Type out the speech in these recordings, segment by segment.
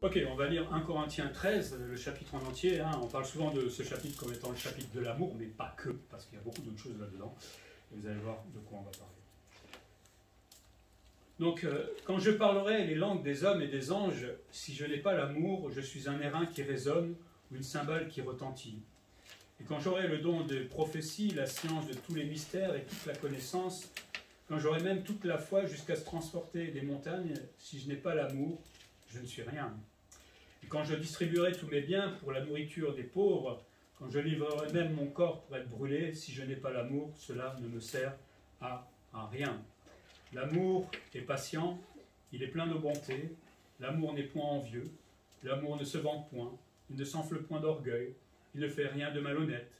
Ok, on va lire 1 Corinthiens 13, le chapitre en entier. On parle souvent de ce chapitre comme étant le chapitre de l'amour, mais pas que, parce qu'il y a beaucoup d'autres choses là-dedans. Et vous allez voir de quoi on va parler. Donc, quand je parlerai les langues des hommes et des anges, si je n'ai pas l'amour, je suis un airain qui résonne ou une cymbale qui retentit. Et quand j'aurai le don de prophétie, la science de tous les mystères et toute la connaissance, quand j'aurai même toute la foi jusqu'à se transporter des montagnes, si je n'ai pas l'amour, je ne suis rien. Et quand je distribuerai tous mes biens pour la nourriture des pauvres, quand je livrerai même mon corps pour être brûlé, si je n'ai pas l'amour, cela ne me sert à rien. L'amour est patient, il est plein de bonté, l'amour n'est point envieux, l'amour ne se vante point, il ne s'enfle point d'orgueil, il ne fait rien de malhonnête,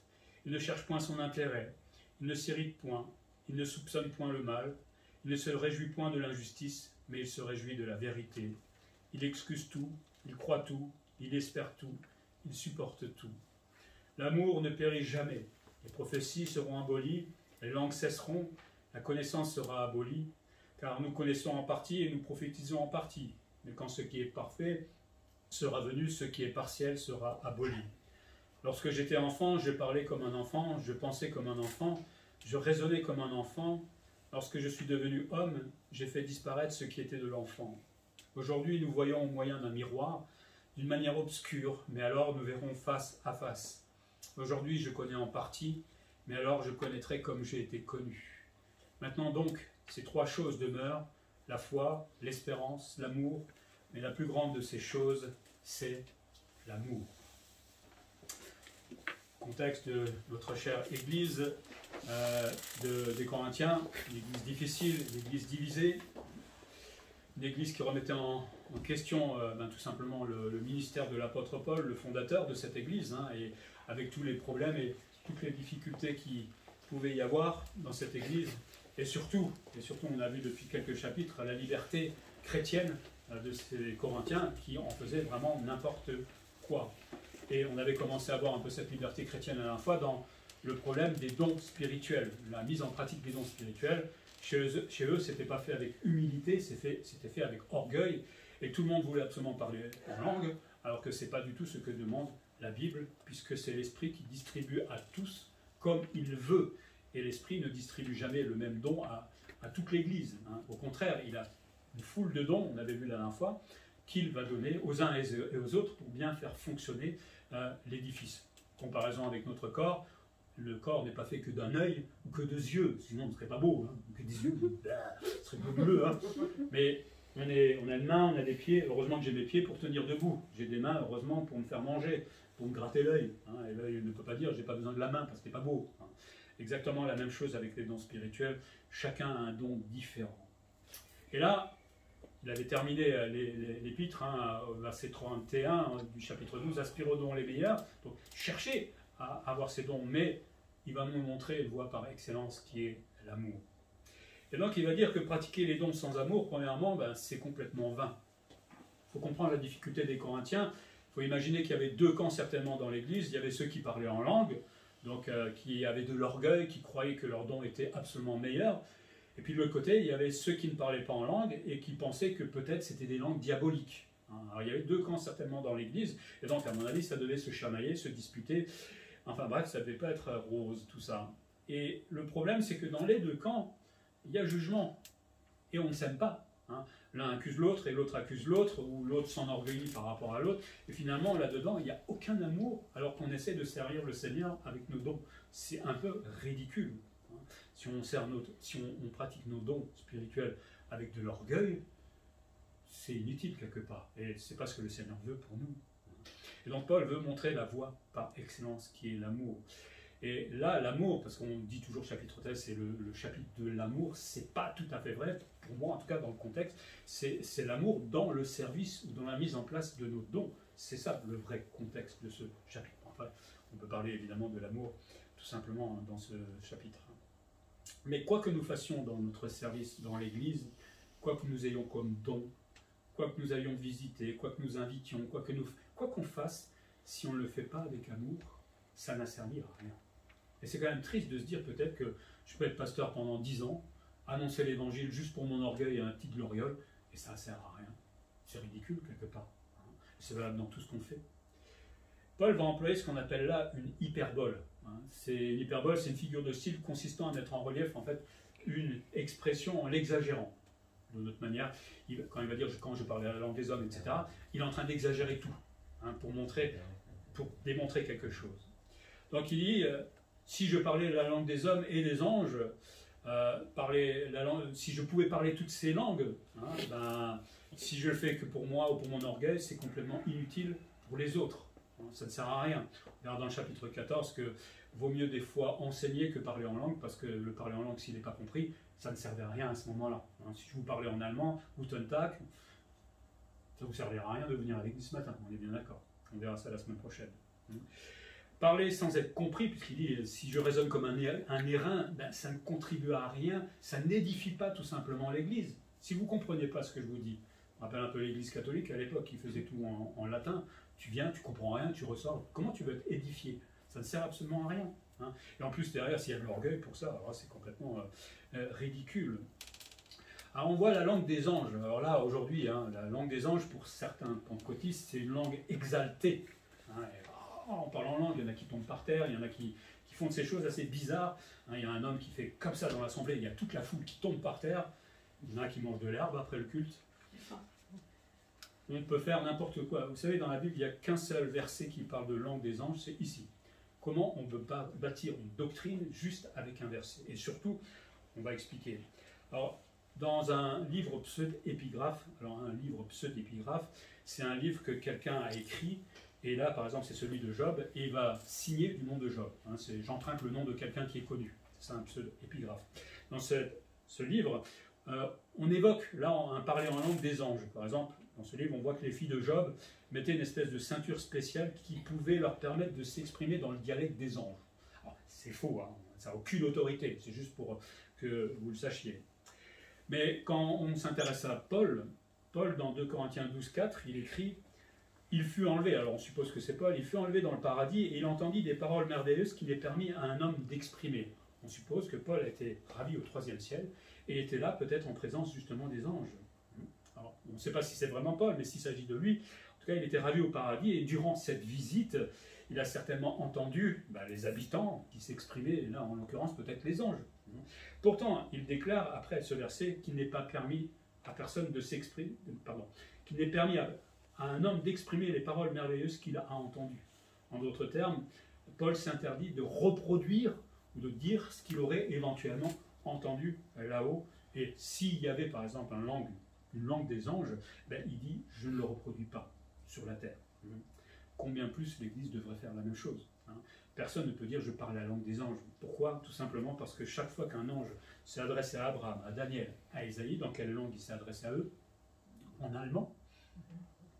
il ne cherche point son intérêt, il ne s'irrite point, il ne soupçonne point le mal, il ne se réjouit point de l'injustice, mais il se réjouit de la vérité. Il excuse tout, il croit tout, il espère tout, il supporte tout. L'amour ne périt jamais, les prophéties seront abolies, les langues cesseront, la connaissance sera abolie, car nous connaissons en partie et nous prophétisons en partie. Mais quand ce qui est parfait sera venu, ce qui est partiel sera aboli. Lorsque j'étais enfant, je parlais comme un enfant, je pensais comme un enfant, je raisonnais comme un enfant. Lorsque je suis devenu homme, j'ai fait disparaître ce qui était de l'enfant. Aujourd'hui, nous voyons au moyen d'un miroir, d'une manière obscure, mais alors nous verrons face à face. Aujourd'hui, je connais en partie, mais alors je connaîtrai comme j'ai été connu. Maintenant donc, ces trois choses demeurent, la foi, l'espérance, l'amour, mais la plus grande de ces choses, c'est l'amour. Contexte de notre chère Église des Corinthiens, une Église difficile, une Église divisée, une Église qui remettait en question tout simplement le ministère de l'apôtre Paul, le fondateur de cette Église, et avec tous les problèmes et toutes les difficultés qu'il pouvait y avoir dans cette Église, et surtout, on a vu depuis quelques chapitres, la liberté chrétienne de ces Corinthiens qui en faisaient vraiment n'importe quoi. Et on avait commencé à voir un peu cette liberté chrétienne la dernière fois dans le problème des dons spirituels, la mise en pratique des dons spirituels. Chez eux, ce n'était pas fait avec humilité, c'était fait avec orgueil, et tout le monde voulait absolument parler en langue, alors que ce n'est pas du tout ce que demande la Bible, puisque c'est l'Esprit qui distribue à tous comme il veut. Et l'Esprit ne distribue jamais le même don à toute l'Église. Au contraire, il a une foule de dons, on avait vu la dernière fois, qu'il va donner aux uns et aux autres pour bien faire fonctionner l'édifice. Comparaison avec notre corps, le corps n'est pas fait que d'un œil ou que de yeux, sinon ce ne serait pas beau, que des yeux, ce serait bleu. Mais on a une main, on a des pieds, heureusement que j'ai mes pieds pour tenir debout. J'ai des mains, heureusement, pour me faire manger, pour me gratter l'œil. Et l'œil ne peut pas dire, j'ai pas besoin de la main parce que c'est pas beau. Exactement la même chose avec les dons spirituels, chacun a un don différent. Et là, il avait terminé l'épître, au verset 31 du chapitre 12, « Aspire aux dons les meilleurs ». Donc, cherchez à avoir ces dons, mais il va nous montrer une voie par excellence qui est l'amour. Et donc, il va dire que pratiquer les dons sans amour, premièrement, c'est complètement vain. Il faut comprendre la difficulté des Corinthiens. Il faut imaginer qu'il y avait deux camps certainement dans l'Église. Il y avait ceux qui parlaient en langue, donc qui avaient de l'orgueil, qui croyaient que leurs dons étaient absolument meilleurs. Et puis de l'autre côté, il y avait ceux qui ne parlaient pas en langue et qui pensaient que peut-être c'était des langues diaboliques. Alors il y avait deux camps certainement dans l'Église, et donc à mon avis ça devait se chamailler, se disputer, enfin bref, ça ne devait pas être rose tout ça. Et le problème c'est que dans les deux camps, il y a jugement, et on ne s'aime pas. L'un accuse l'autre et l'autre accuse l'autre, ou l'autre s'enorgueillit par rapport à l'autre, et finalement là-dedans il n'y a aucun amour alors qu'on essaie de servir le Seigneur avec nos dons. C'est un peu ridicule. Si on pratique nos dons spirituels avec de l'orgueil, c'est inutile quelque part. Et c'est pas ce que le Seigneur veut pour nous. Et donc Paul veut montrer la voie par excellence qui est l'amour. Et là, l'amour, parce qu'on dit toujours chapitre 13, c'est le chapitre de l'amour, c'est pas tout à fait vrai, pour moi en tout cas dans le contexte, c'est l'amour dans le service ou dans la mise en place de nos dons. C'est ça le vrai contexte de ce chapitre. Enfin, on peut parler évidemment de l'amour tout simplement dans ce chapitre. Mais quoi que nous fassions dans notre service dans l'Église, quoi que nous ayons comme don, quoi que nous allions visiter, quoi que nous invitions, quoi qu'on fasse, si on ne le fait pas avec amour, ça n'a servi à rien. Et c'est quand même triste de se dire peut-être que je peux être pasteur pendant 10 ans, annoncer l'Évangile juste pour mon orgueil et un petit gloriole, et ça ne sert à rien. C'est ridicule quelque part. Hein. C'est valable dans tout ce qu'on fait. Paul va employer ce qu'on appelle là une hyperbole. Hein. Une hyperbole, c'est une figure de style consistant à mettre en relief en fait une expression en l'exagérant. De notre manière, quand il va dire quand je parlais la langue des hommes, etc., il est en train d'exagérer tout hein, pour démontrer quelque chose. Donc il dit, si je parlais la langue des hommes et des anges, si je pouvais parler toutes ces langues, hein, ben, si je le fais que pour moi ou pour mon orgueil, c'est complètement inutile pour les autres. Hein, ça ne sert à rien. On verra dans le chapitre 14 que vaut mieux des fois enseigner que parler en langue, parce que le parler en langue, s'il n'est pas compris, ça ne servait à rien à ce moment-là. Hein, si je vous parlais en allemand, Guten Tag, ça ne vous servira à rien de venir à l'église ce matin, on est bien d'accord. On verra ça la semaine prochaine. Parler sans être compris, puisqu'il dit si je raisonne comme un airain, ben, ça ne contribue à rien, ça n'édifie pas tout simplement l'Église. Si vous ne comprenez pas ce que je vous dis, on rappelle un peu l'Église catholique à l'époque qui faisait tout en latin, tu viens, tu comprends rien, tu ressors, comment tu veux être édifié? Ça ne sert absolument à rien. Hein. Et en plus derrière, s'il y a de l'orgueil pour ça, c'est complètement ridicule. Alors on voit la langue des anges. Alors là, aujourd'hui, hein, la langue des anges, pour certains pentecôtistes, c'est une langue exaltée. Hein, en parlant en langue, il y en a qui tombent par terre, il y en a qui font de ces choses assez bizarres. Hein, il y a un homme qui fait comme ça dans l'assemblée, il y a toute la foule qui tombe par terre. Il y en a qui mangent de l'herbe après le culte. On peut faire n'importe quoi. Vous savez, dans la Bible, il n'y a qu'un seul verset qui parle de langue des anges, c'est ici. Comment on peut bâtir une doctrine juste avec un verset? Et surtout, on va expliquer. Alors, dans un livre pseudo-épigraphe, c'est un livre que quelqu'un a écrit, et là, par exemple, c'est celui de Job, et il va signer du nom de Job. Hein, j'emprunte le nom de quelqu'un qui est connu. C'est un pseudo-épigraphe. Dans ce livre, on évoque, là, un parler en langue des anges. Par exemple, dans ce livre, on voit que les filles de Job mettaient une espèce de ceinture spéciale qui pouvait leur permettre de s'exprimer dans le dialecte des anges. C'est faux, hein, ça n'a aucune autorité, c'est juste pour que vous le sachiez. Mais quand on s'intéresse à Paul, dans 2 Corinthiens 12, 4, il écrit « Il fut enlevé », alors on suppose que c'est Paul, « il fut enlevé dans le paradis et il entendit des paroles merveilleuses qu'il est permis à un homme d'exprimer ». On suppose que Paul était ravi au 3e ciel et était là peut-être en présence justement des anges. Alors, on ne sait pas si c'est vraiment Paul, mais s'il s'agit de lui, en tout cas il était ravi au paradis et durant cette visite, il a certainement entendu les habitants qui s'exprimaient, et là en l'occurrence peut-être les anges. Pourtant, il déclare après ce verset qu'il n'est pas permis à personne de s'exprimer, qu'il n'est permis à un homme d'exprimer les paroles merveilleuses qu'il a entendues. En d'autres termes, Paul s'interdit de reproduire ou de dire ce qu'il aurait éventuellement entendu là-haut. Et s'il y avait par exemple une langue des anges, il dit « je ne le reproduis pas sur la terre ». Combien plus l'Église devrait faire la même chose, hein. Personne ne peut dire « je parle la langue des anges ». Pourquoi? Tout simplement parce que chaque fois qu'un ange s'est adressé à Abraham, à Daniel, à Isaïe, dans quelle langue il s'est adressé à eux? En allemand?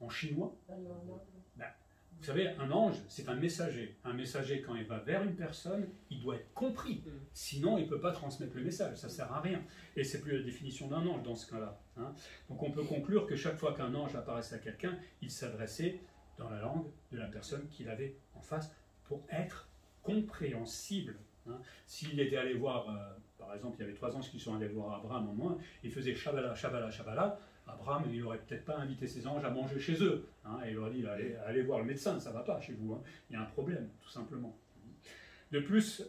En chinois? Vous savez, un ange, c'est un messager. Un messager, quand il va vers une personne, il doit être compris. Sinon, il ne peut pas transmettre le message. Ça ne sert à rien. Et ce n'est plus la définition d'un ange dans ce cas-là. Hein. Donc on peut conclure que chaque fois qu'un ange apparaissait à quelqu'un, il s'adressait dans la langue de la personne qu'il avait en face pour être compréhensible. Hein. S'il était allé voir, par exemple, il y avait 3 anges qui sont allés voir Abraham en moins, il faisait Shabala, Shabala, Shabala. Abraham, il n'aurait peut-être pas invité ses anges à manger chez eux. Hein, et il leur a dit, allez voir le médecin, ça ne va pas chez vous. Hein. Il y a un problème, tout simplement. De plus,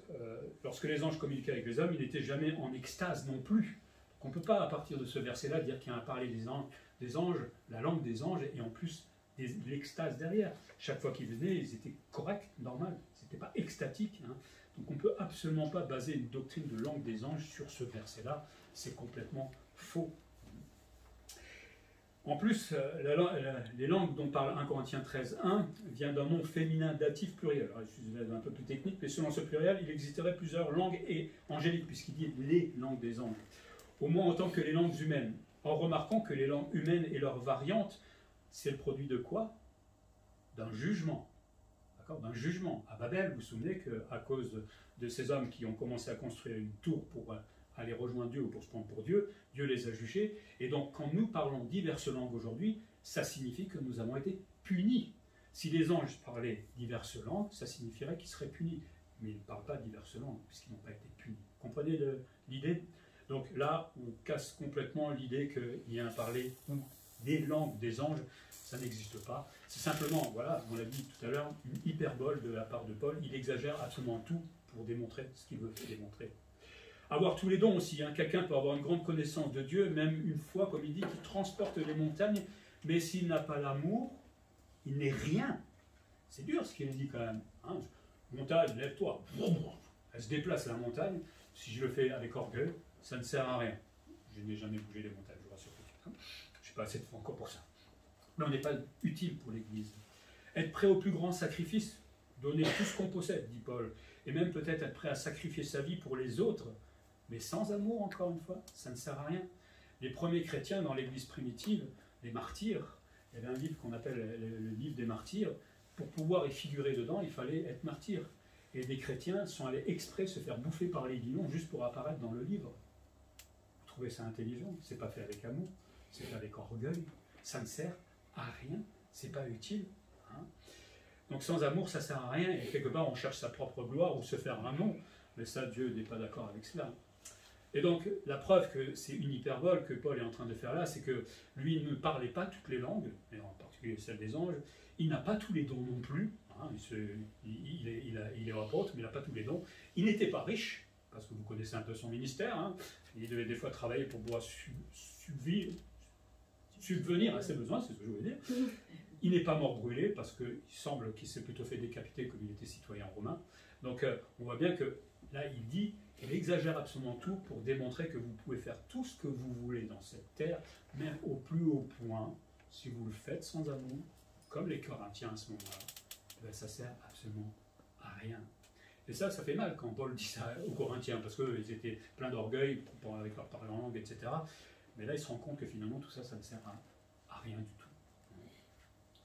lorsque les anges communiquaient avec les hommes, ils n'étaient jamais en extase non plus. Donc on ne peut pas, à partir de ce verset-là, dire qu'il y a un parler des anges, la langue des anges, et en plus l'extase derrière. Chaque fois qu'ils venaient, ils étaient corrects, normal. Ce n'était pas extatique. Hein. Donc on ne peut absolument pas baser une doctrine de langue des anges sur ce verset-là. C'est complètement faux. En plus, les langues dont parle 1 Corinthiens 13, 1 vient d'un nom féminin datif pluriel. Alors, je suis un peu plus technique, mais selon ce pluriel, il existerait plusieurs langues et angéliques, puisqu'il dit les langues des anges, au moins autant que les langues humaines. En remarquant que les langues humaines et leurs variantes, c'est le produit de quoi? D'un jugement. D'accord? D'un jugement. À Babel, vous vous souvenez qu'à cause de ces hommes qui ont commencé à construire une tour pour aller rejoindre Dieu ou pour se prendre pour Dieu, Dieu les a jugés. Et donc, quand nous parlons diverses langues aujourd'hui, ça signifie que nous avons été punis. Si les anges parlaient diverses langues, ça signifierait qu'ils seraient punis. Mais ils ne parlent pas diverses langues, puisqu'ils n'ont pas été punis. Comprenez l'idée? Donc là, on casse complètement l'idée qu'il y a un parler ou des langues des anges, ça n'existe pas. C'est simplement, voilà, on l'a dit tout à l'heure, une hyperbole de la part de Paul. Il exagère absolument tout pour démontrer ce qu'il veut démontrer. Avoir tous les dons aussi, hein. Quelqu'un peut avoir une grande connaissance de Dieu, même une foi, comme il dit, qui transporte les montagnes, mais s'il n'a pas l'amour, il n'est rien. C'est dur ce qu'il dit quand même. Hein. Montagne, lève-toi. Elle se déplace la montagne. Si je le fais avec orgueil, ça ne sert à rien. Je n'ai jamais bougé les montagnes, je vous rassure. Je n'ai pas assez de foi encore pour ça. Mais on n'est pas utile pour l'Église. Être prêt au plus grand sacrifice, donner tout ce qu'on possède, dit Paul, et même peut-être être prêt à sacrifier sa vie pour les autres, mais sans amour, encore une fois, ça ne sert à rien. Les premiers chrétiens dans l'Église primitive, les martyrs, il y avait un livre qu'on appelle le livre des martyrs. Pour pouvoir y figurer dedans, il fallait être martyr. Et des chrétiens sont allés exprès se faire bouffer par les lions juste pour apparaître dans le livre. Vous trouvez ça intelligent? C'est pas fait avec amour, c'est fait avec orgueil. Ça ne sert à rien, c'est pas utile. Hein. Donc sans amour, ça sert à rien. Et quelque part, on cherche sa propre gloire ou se faire un nom. Mais ça, Dieu n'est pas d'accord avec cela. Et donc, la preuve que c'est une hyperbole que Paul est en train de faire là, c'est que lui ne parlait pas toutes les langues, et en particulier celle des anges. Il n'a pas tous les dons non plus. Hein, il est apôtre, mais il n'a pas tous les dons. Il n'était pas riche, parce que vous connaissez un peu son ministère. Hein. Il devait des fois travailler pour pouvoir subvenir à ses besoins, c'est ce que je voulais dire. Il n'est pas mort brûlé, parce qu'il semble qu'il s'est plutôt fait décapiter comme il était citoyen romain. Donc on voit bien que là, il dit, il exagère absolument tout pour démontrer que vous pouvez faire tout ce que vous voulez dans cette terre, même au plus haut point, si vous le faites sans amour, comme les Corinthiens à ce moment-là, ben ça sert absolument à rien. Et ça fait mal quand Paul dit ça aux Corinthiens, parce qu'ils étaient pleins d'orgueil avec leur parler en langue, etc. Mais là, il se rend compte que finalement, tout ça, ça ne sert à rien du tout.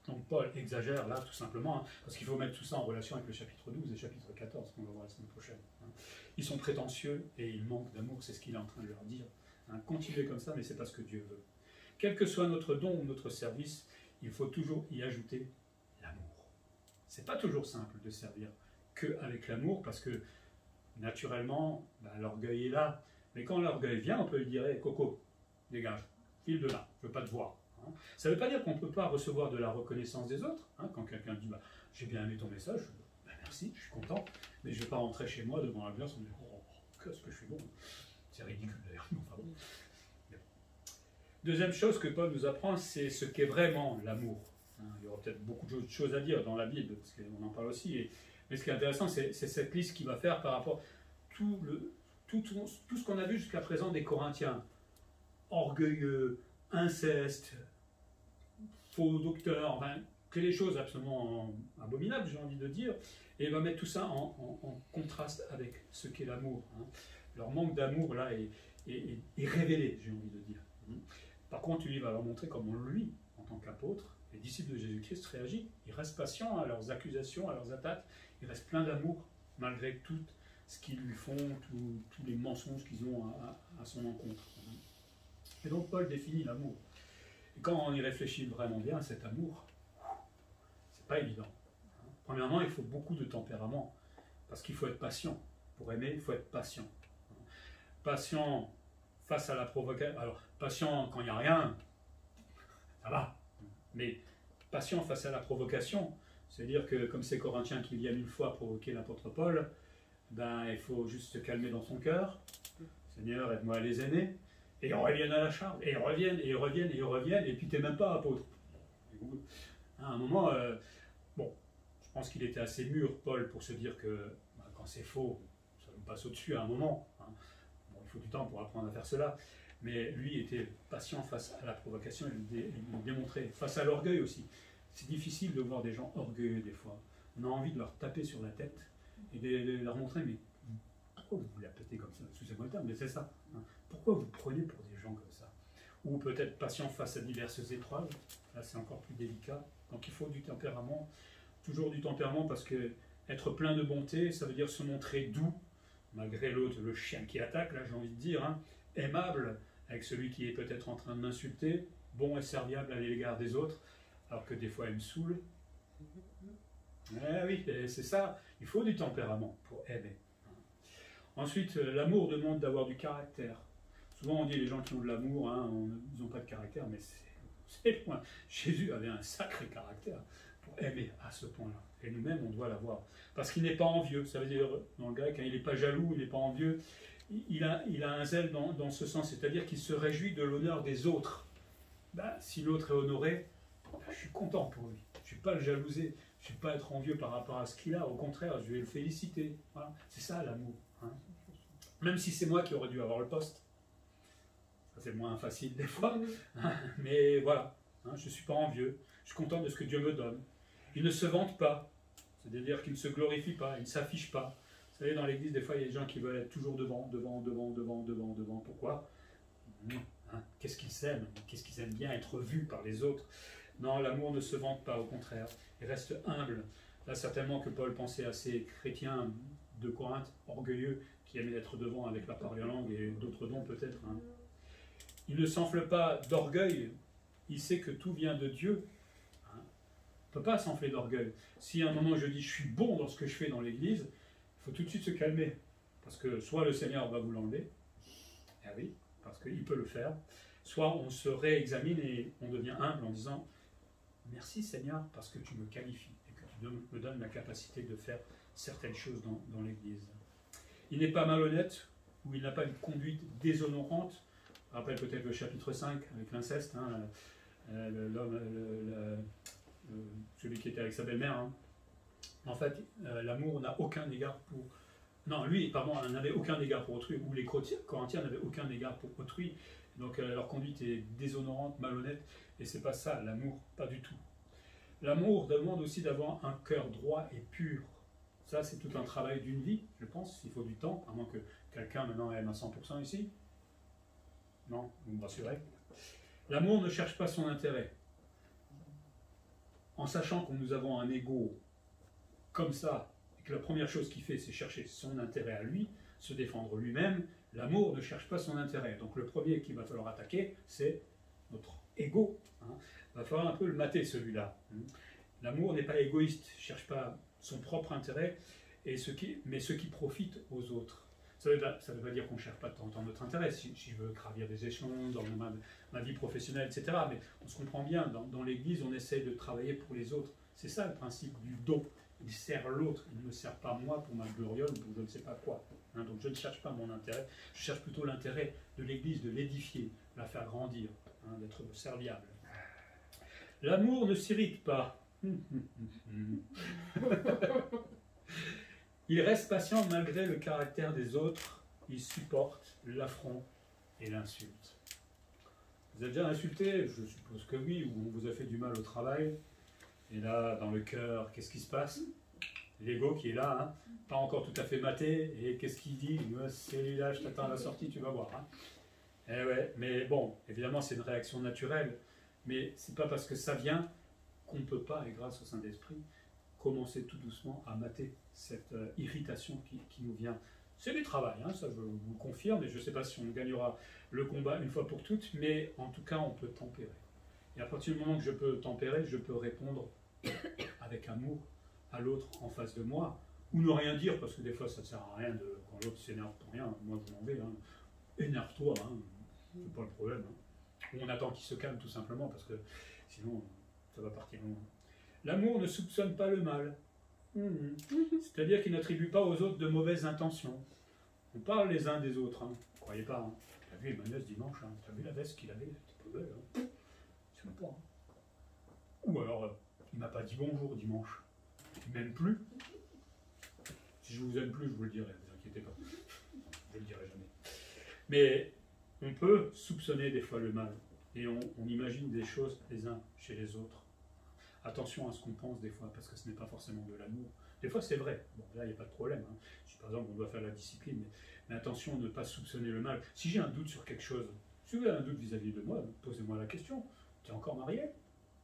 Donc Paul exagère là, tout simplement, hein, parce qu'il faut mettre tout ça en relation avec le chapitre 12 et le chapitre 14, qu'on va voir la semaine prochaine. Hein. Ils sont prétentieux et ils manquent d'amour, c'est ce qu'il est en train de leur dire. Hein. Continuez comme ça, mais ce n'est pas ce que Dieu veut. Quel que soit notre don ou notre service, il faut toujours y ajouter l'amour. Ce n'est pas toujours simple de servir qu'avec l'amour, parce que naturellement, l'orgueil est là. Mais quand l'orgueil vient, on peut lui dire hey, « Coco, dégage, file de là, je ne veux pas te voir ». Ça ne veut pas dire qu'on ne peut pas recevoir de la reconnaissance des autres. Hein, quand quelqu'un dit « j'ai bien aimé ton message, merci, je suis content, mais je ne vais pas rentrer chez moi devant la glace en me disant « oh, qu'est-ce que je suis bon ». C'est ridicule d'ailleurs. Enfin, bon. Deuxième chose que Paul nous apprend, c'est ce qu'est vraiment l'amour. Hein, il y aura peut-être beaucoup de choses à dire dans la Bible, parce qu'on en parle aussi. Mais ce qui est intéressant, c'est cette liste qu'il va faire par rapport à tout ce qu'on a vu jusqu'à présent des Corinthiens. Orgueilleux, inceste, faux docteurs, enfin, que des choses absolument abominables, j'ai envie de dire. Et il va mettre tout ça en contraste avec ce qu'est l'amour. Hein. Leur manque d'amour, là, est révélé, j'ai envie de dire. Par contre, il va leur montrer comment lui, en tant qu'apôtre, les disciples de Jésus-Christ réagit. Il reste patient à leurs accusations, à leurs attaques. Il reste plein d'amour, malgré tout ce qu'ils lui font, tous les mensonges qu'ils ont à son encontre. Et donc, Paul définit l'amour. Et quand on y réfléchit vraiment bien, cet amour, c'est pas évident. Premièrement, il faut beaucoup de tempérament, parce qu'il faut être patient. Pour aimer, il faut être patient. Patient face à la provocation. Alors, patient quand il n'y a rien, ça va. Mais patient face à la provocation, c'est-à-dire que comme ces Corinthiens qui viennent une fois provoquer l'apôtre Paul, il faut juste se calmer dans son cœur. Seigneur, aide-moi à les aimer. Et ils reviennent à la charge. Et ils reviennent, et ils reviennent, et ils reviennent, et puis tu n'es même pas apôtre. À un moment, je pense qu'il était assez mûr, Paul, pour se dire que quand c'est faux, ça nous passe au-dessus à un moment. Hein. Bon, il faut du temps pour apprendre à faire cela. Mais lui était patient face à la provocation et il démontrait, face à l'orgueil aussi. C'est difficile de voir des gens orgueilleux des fois. On a envie de leur taper sur la tête et de leur montrer, mais pourquoi vous la pétez comme ça? Excusez-moi le terme, mais c'est ça. Hein. Pourquoi vous prenez pour des gens comme ça? Ou peut-être patient face à diverses épreuves. Là, c'est encore plus délicat. Donc il faut du tempérament. Toujours du tempérament, parce que être plein de bonté, ça veut dire se montrer doux, malgré l'autre, le chien qui attaque, là j'ai envie de dire, hein, aimable avec celui qui est peut-être en train de m'insulter, bon et serviable à l'égard des autres, alors que des fois il me saoule. Oui, c'est ça, il faut du tempérament pour aimer. Ensuite, l'amour demande d'avoir du caractère. Souvent on dit les gens qui ont de l'amour, hein, ils n'ont pas de caractère, mais c'est loin. Jésus avait un sacré caractère pour aimer à ce point-là. Et nous-mêmes, on doit l'avoir. Parce qu'il n'est pas envieux. Ça veut dire, dans le grec, hein, il n'est pas jaloux, il n'est pas envieux. Il a un zèle dans ce sens, c'est-à-dire qu'il se réjouit de l'honneur des autres. Ben, si l'autre est honoré, ben, je suis content pour lui. Je ne suis pas le jalouser, je ne suis pas être envieux par rapport à ce qu'il a. Au contraire, je vais le féliciter. Voilà. C'est ça l'amour. Hein. Même si c'est moi qui aurais dû avoir le poste. Ça, c'est moins facile des fois. Hein. Mais voilà, hein, je ne suis pas envieux. Je suis content de ce que Dieu me donne. Il ne se vante pas. C'est-à-dire qu'il ne se glorifie pas, il ne s'affiche pas. Vous savez, dans l'église, des fois, il y a des gens qui veulent être toujours devant. Pourquoi? Hein, qu'est-ce qu'ils aiment? Qu'est-ce qu'ils aiment bien être vus par les autres? Non, l'amour ne se vante pas, au contraire. Il reste humble. Là, certainement que Paul pensait à ces chrétiens de Corinthe, orgueilleux, qui aimaient être devant avec la parole en langue et d'autres dons peut-être. Hein. Il ne s'enfle pas d'orgueil. Il sait que tout vient de Dieu. Hein. On ne peut pas s'enfler d'orgueil. Si à un moment je dis je suis bon dans ce que je fais dans l'église, il faut tout de suite se calmer. Parce que soit le Seigneur va vous l'enlever, ah oui, parce qu'il peut le faire, soit on se réexamine et on devient humble en disant merci Seigneur parce que tu me qualifies et que tu me donnes la capacité de faire certaines choses dans l'église. Il n'est pas malhonnête ou il n'a pas une conduite déshonorante. Rappelle peut-être le chapitre 5 avec l'inceste, hein, celui qui était avec sa belle-mère. Hein. En fait, l'amour n'a aucun égard pour... Non, lui, pardon, n'avait aucun égard pour autrui, ou les Corinthiens n'avaient aucun égard pour autrui. Donc leur conduite est déshonorante, malhonnête, et c'est pas ça, l'amour, pas du tout. L'amour demande aussi d'avoir un cœur droit et pur. Ça, c'est tout un travail d'une vie, je pense. Il faut du temps, à moins que quelqu'un maintenant aime à 100% ici. Non, vous me rassurez. L'amour ne cherche pas son intérêt. En sachant que nous avons un ego comme ça, et que la première chose qu'il fait, c'est chercher son intérêt à lui, se défendre lui-même, l'amour ne cherche pas son intérêt. Donc le premier qu'il va falloir attaquer, c'est notre ego. Hein. Il va falloir un peu le mater, celui-là. L'amour n'est pas égoïste, ne cherche pas son propre intérêt, mais ce qui profite aux autres. Ça ne veut pas dire qu'on ne cherche pas de temps en temps notre intérêt, si je veux gravir des échelons dans ma vie professionnelle, etc. Mais on se comprend bien, dans l'Église, on essaie de travailler pour les autres. C'est ça le principe du don. Il sert l'autre, il ne me sert pas moi pour ma gloriole ou pour je ne sais pas quoi. Hein, donc je ne cherche pas mon intérêt, je cherche plutôt l'intérêt de l'Église, de l'édifier, de la faire grandir, hein, d'être serviable. L'amour ne s'irrite pas. Il reste patient malgré le caractère des autres, il supporte l'affront et l'insulte. Vous avez déjà insulté? Je suppose que oui, ou on vous a fait du mal au travail. Et là, dans le cœur, qu'est-ce qui se passe? L'ego qui est là, hein, pas encore tout à fait maté, et qu'est-ce qu'il dit? Celui-là, je t'attends à la sortie, tu vas voir. Hein. Eh ouais, mais bon, évidemment, c'est une réaction naturelle, mais c'est pas parce que ça vient qu'on ne peut pas, et grâce au Saint-Esprit, commencer tout doucement à mater cette irritation qui nous vient. C'est du travail, hein, ça je vous le confirme, et je ne sais pas si on gagnera le combat une fois pour toutes, mais en tout cas, on peut tempérer. Et à partir du moment que je peux tempérer, je peux répondre avec amour à l'autre en face de moi, ou ne rien dire, parce que des fois ça ne sert à rien quand l'autre s'énerve pour rien, moi je m'en vais, hein. Énerve-toi, hein. C'est pas le problème. Hein. Ou on attend qu'il se calme tout simplement, parce que sinon ça va partir loin. L'amour ne soupçonne pas le mal, c'est-à-dire qu'il n'attribue pas aux autres de mauvaises intentions. On parle les uns des autres, hein. Vous croyez pas, hein. T'as vu Emmanuel ce dimanche, hein. T'as vu la veste qu'il avait, c'était pas belle, hein. C'est même pas. Hein. Ou alors, il m'a pas dit bonjour dimanche. Il m'aime plus. Si je vous aime plus, je vous le dirai, ne vous inquiétez pas. Je le dirai jamais. Mais on peut soupçonner des fois le mal. Et on imagine des choses les uns chez les autres. Attention à ce qu'on pense des fois, parce que ce n'est pas forcément de l'amour. Des fois c'est vrai, bon là il n'y a pas de problème. Hein. Si par exemple on doit faire la discipline, mais attention à ne pas soupçonner le mal. Si j'ai un doute sur quelque chose, si vous avez un doute vis-à-vis de moi, posez-moi la question. Tu es encore marié?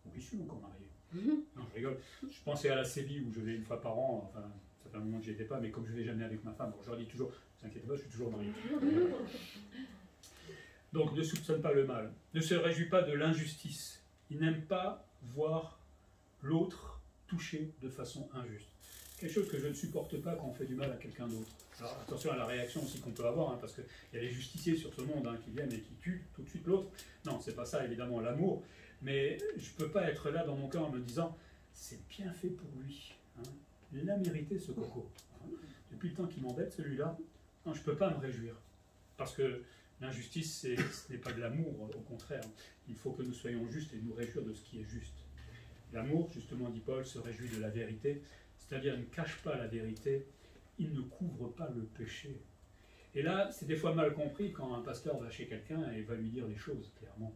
Oui, je suis encore marié. Non, je rigole. Je pensais à la Séville où je vais une fois par an, enfin ça fait un moment que j'y étais pas, mais comme je vais jamais avec ma femme, bon, je leur dis toujours, ne vous inquiétez pas, je suis toujours marié. Donc ne soupçonne pas le mal, ne se réjouit pas de l'injustice. Il n'aime pas voir l'autre touché de façon injuste. quelque chose que je ne supporte pas quand on fait du mal à quelqu'un d'autre. Alors attention à la réaction aussi qu'on peut avoir, hein, parce qu'il y a les justiciers sur ce monde qui viennent et qui tuent tout de suite l'autre. Non, c'est pas ça évidemment l'amour, mais je ne peux pas être là dans mon cœur en me disant c'est bien fait pour lui. Il a mérité ce coco. Depuis le temps qu'il m'embête celui-là, non, je ne peux pas me réjouir. Parce que l'injustice, ce n'est pas de l'amour, au contraire. Il faut que nous soyons justes et nous réjouir de ce qui est juste. L'amour, justement, dit Paul, se réjouit de la vérité, c'est-à-dire ne cache pas la vérité, il ne couvre pas le péché. Et là, c'est des fois mal compris quand un pasteur va chez quelqu'un et va lui dire les choses, clairement.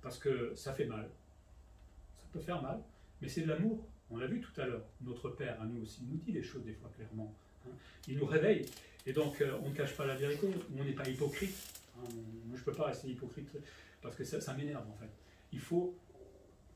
Parce que ça fait mal. Ça peut faire mal, mais c'est de l'amour. On l'a vu tout à l'heure. Notre Père, à nous aussi, nous dit les choses des fois clairement. Il nous réveille. Et donc, on ne cache pas la vérité, on n'est pas hypocrite. Moi, je ne peux pas rester hypocrite parce que ça m'énerve, en fait. Il faut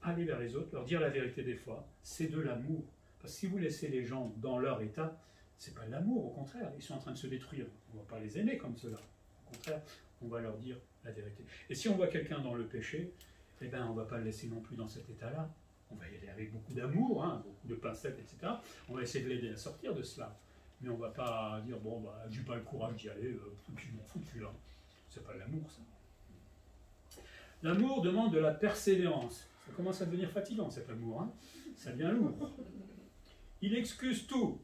aller vers les autres, leur dire la vérité des fois. C'est de l'amour. Parce que si vous laissez les gens dans leur état, c'est pas de l'amour, au contraire. Ils sont en train de se détruire. On ne va pas les aimer comme cela. Au contraire, on va leur dire la vérité. Et si on voit quelqu'un dans le péché, eh ben, on ne va pas le laisser non plus dans cet état-là. On va y aller avec beaucoup d'amour, beaucoup de pincettes, etc. On va essayer de l'aider à sortir de cela. Mais on ne va pas dire, bon, bah, j'ai pas le courage d'y aller, puis je m'en fous, celui-là. C'est pas de l'amour, ça. L'amour demande de la persévérance. Ça commence à devenir fatigant, cet amour. Ça devient lourd. Il excuse tout.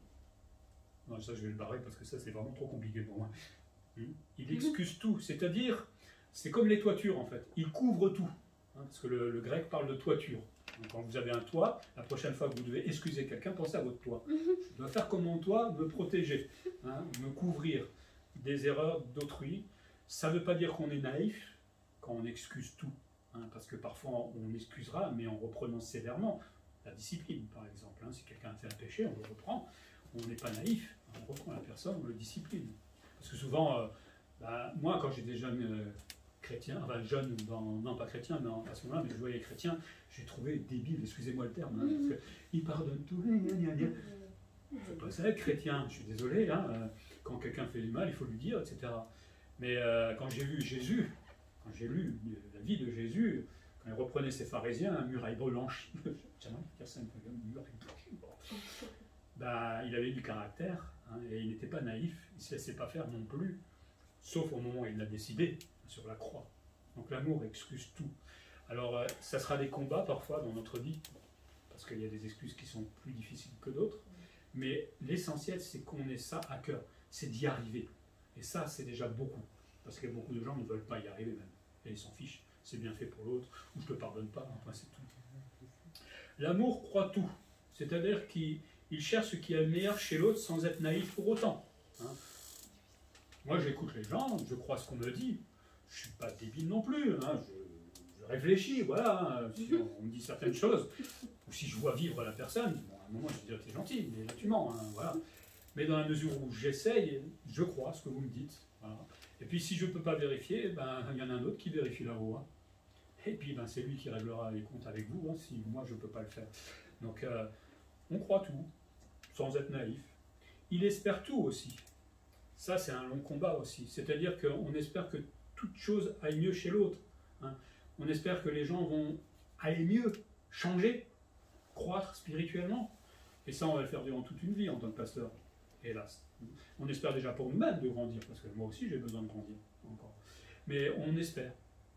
Non, ça, je vais le barrer parce que ça, c'est vraiment trop compliqué pour moi. Il excuse tout. C'est-à-dire, c'est comme les toitures, en fait. Il couvre tout. Parce que le grec parle de toiture. Donc, quand vous avez un toit, la prochaine fois que vous devez excuser quelqu'un, pensez à votre toit. Je dois faire comme mon toit, me protéger, me couvrir des erreurs d'autrui. Ça ne veut pas dire qu'on est naïf quand on excuse tout. Parce que parfois on excusera, mais en reprenant sévèrement. La discipline, par exemple. Si quelqu'un a fait un péché, on le reprend. On n'est pas naïf. On reprend la personne, on le discipline. Parce que souvent, moi, quand j'étais jeune chrétien, enfin jeune, non pas chrétien, mais à ce moment-là, mais je voyais chrétien, j'ai trouvé débile, excusez-moi le terme, parce qu'il pardonne tout. C'est pas ça être chrétien, je suis désolé, quand quelqu'un fait du mal, il faut lui dire, etc. Mais quand j'ai vu Jésus, quand j'ai lu la vie de Jésus, quand il reprenait ses pharisiens, un muraille blanche, j'aimerais dire ça, une muraille blanche, il avait du caractère, et il n'était pas naïf, il ne se laissait pas faire non plus, sauf au moment où il l'a décidé, sur la croix. Donc l'amour excuse tout. Alors ça sera des combats parfois dans notre vie, parce qu'il y a des excuses qui sont plus difficiles que d'autres, mais l'essentiel c'est qu'on ait ça à cœur, c'est d'y arriver. Et ça c'est déjà beaucoup, parce que beaucoup de gens ne veulent pas y arriver même, et ils s'en fichent, c'est bien fait pour l'autre, ou je ne te pardonne pas, enfin c'est tout. L'amour croit tout, c'est-à-dire qu'il cherche ce qui est le meilleur chez l'autre sans être naïf pour autant. Moi j'écoute les gens, je crois ce qu'on me dit, je ne suis pas débile non plus, je réfléchis, voilà, si on me dit certaines choses, ou si je vois vivre la personne, bon, à un moment je vais dire t'es gentil, mais là tu mens, voilà. Mais dans la mesure où j'essaye, je crois ce que vous me dites, voilà. Et puis si je ne peux pas vérifier, il y en a un autre qui vérifie là-haut, et puis c'est lui qui réglera les comptes avec vous, si moi je ne peux pas le faire. Donc on croit tout, sans être naïf. Il espère tout aussi. Ça c'est un long combat aussi, c'est-à-dire qu'on espère que toute chose aille mieux chez l'autre. On espère que les gens vont aller mieux, changer, croître spirituellement. Et ça, on va le faire durant toute une vie en tant que pasteur, hélas. On espère déjà pour nous-mêmes de grandir, parce que moi aussi j'ai besoin de grandir encore. Mais on espère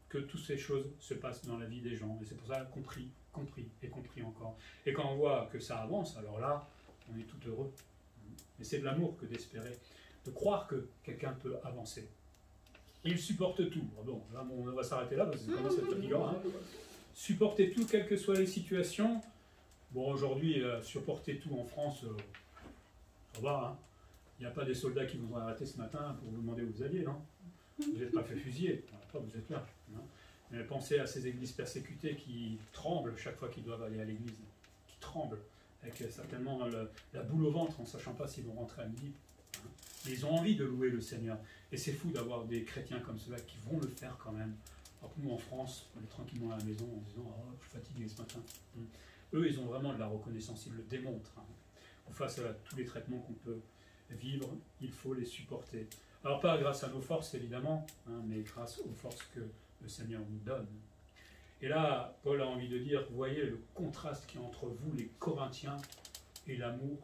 que toutes ces choses se passent dans la vie des gens. Et c'est pour ça compris encore. Et quand on voit que ça avance, alors là, on est tout heureux. Et c'est de l'amour que d'espérer, de croire que quelqu'un peut avancer. Il supporte tout. Bon, là, on va s'arrêter là, parce que ça commence à être fatigant. Supporter tout, quelles que soient les situations. Bon, aujourd'hui, supporter tout en France, ça va. Il n'y a pas des soldats qui vous ont arrêté ce matin pour vous demander où vous alliez, non? Vous n'êtes pas fait fusiller, vous êtes là. Mais pensez à ces églises persécutées qui tremblent chaque fois qu'ils doivent aller à l'église. Qui tremblent, avec certainement la boule au ventre, en ne sachant pas s'ils vont rentrer à midi. Mais ils ont envie de louer le Seigneur. Et c'est fou d'avoir des chrétiens comme ceux-là qui vont le faire quand même. Alors que nous, en France, on est tranquillement à la maison en disant « Oh, je suis fatigué ce matin ». Eux, ils ont vraiment de la reconnaissance, ils le démontrent. Face à tous les traitements qu'on peut vivre, il faut les supporter. Alors pas grâce à nos forces, évidemment, mais grâce aux forces que le Seigneur nous donne. Et là, Paul a envie de dire, vous voyez le contraste qu'il y a entre vous, les Corinthiens, et l'amour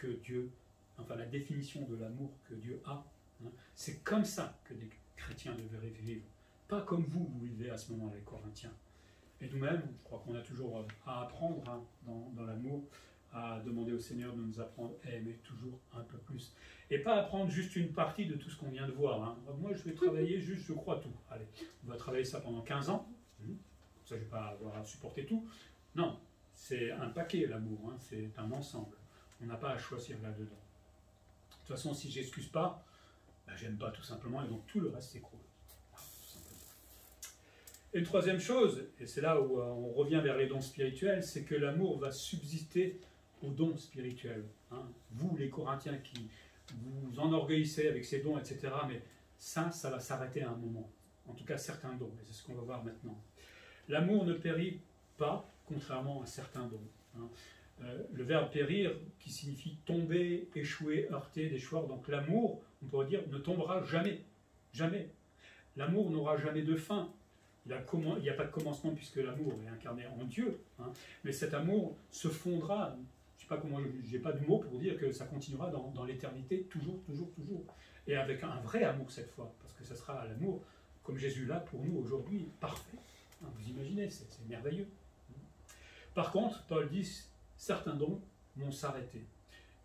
que Dieu, enfin la définition de l'amour que Dieu a. Hein. C'est comme ça que des chrétiens devraient vivre. Pas comme vous vivez à ce moment-là, les Corinthiens. Et nous-mêmes, je crois qu'on a toujours à apprendre hein, dans l'amour, à demander au Seigneur de nous apprendre à aimer toujours un peu plus. Et pas apprendre juste une partie de tout ce qu'on vient de voir. Hein. Moi, je vais travailler juste, je crois, tout. Allez, on va travailler ça pendant 15 ans. Ça, je ne vais pas avoir à supporter tout. Non, c'est un paquet, l'amour. Hein. C'est un ensemble. On n'a pas à choisir là-dedans. De toute façon, si je n'excuse pas, ben, j'aime pas tout simplement, et donc tout le reste s'écroule. Et une troisième chose, et c'est là où on revient vers les dons spirituels, c'est que l'amour va subsister aux dons spirituels. Hein. Vous, les Corinthiens, qui vous enorgueillissez avec ces dons, etc., mais ça va s'arrêter à un moment. En tout cas, certains dons, et c'est ce qu'on va voir maintenant. L'amour ne périt pas, contrairement à certains dons. Hein. Le verbe périr, qui signifie tomber, échouer, heurter, déchoir, donc l'amour, on pourrait dire, ne tombera jamais. Jamais. L'amour n'aura jamais de fin. Il n'y a pas de commencement puisque l'amour est incarné en Dieu. Hein, mais cet amour se fondra, je sais pas comment, j'ai pas de mots pour dire que ça continuera dans l'éternité, toujours, toujours, toujours. Et avec un vrai amour cette fois, parce que ce sera l'amour, comme Jésus l'a pour nous aujourd'hui, parfait. Hein, vous imaginez, c'est merveilleux. Par contre, Paul dit, certains dons vont s'arrêter.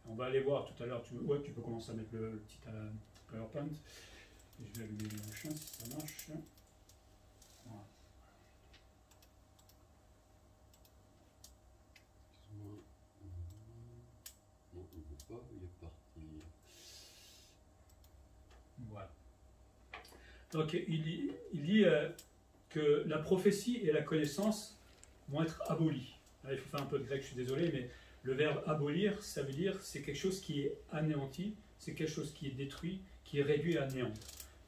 On va aller voir tout à l'heure, tu peux commencer à mettre le petit PowerPoint. Et je vais allumer le machin si ça marche. Voilà. Excuse-moi. Non, on ne veut pas, il est parti. Voilà. Donc il dit que la prophétie et la connaissance vont être abolies. Là, il faut faire un peu de grec, je suis désolé, mais le verbe abolir, ça veut dire c'est quelque chose qui est anéanti, c'est quelque chose qui est détruit, qui est réduit à néant.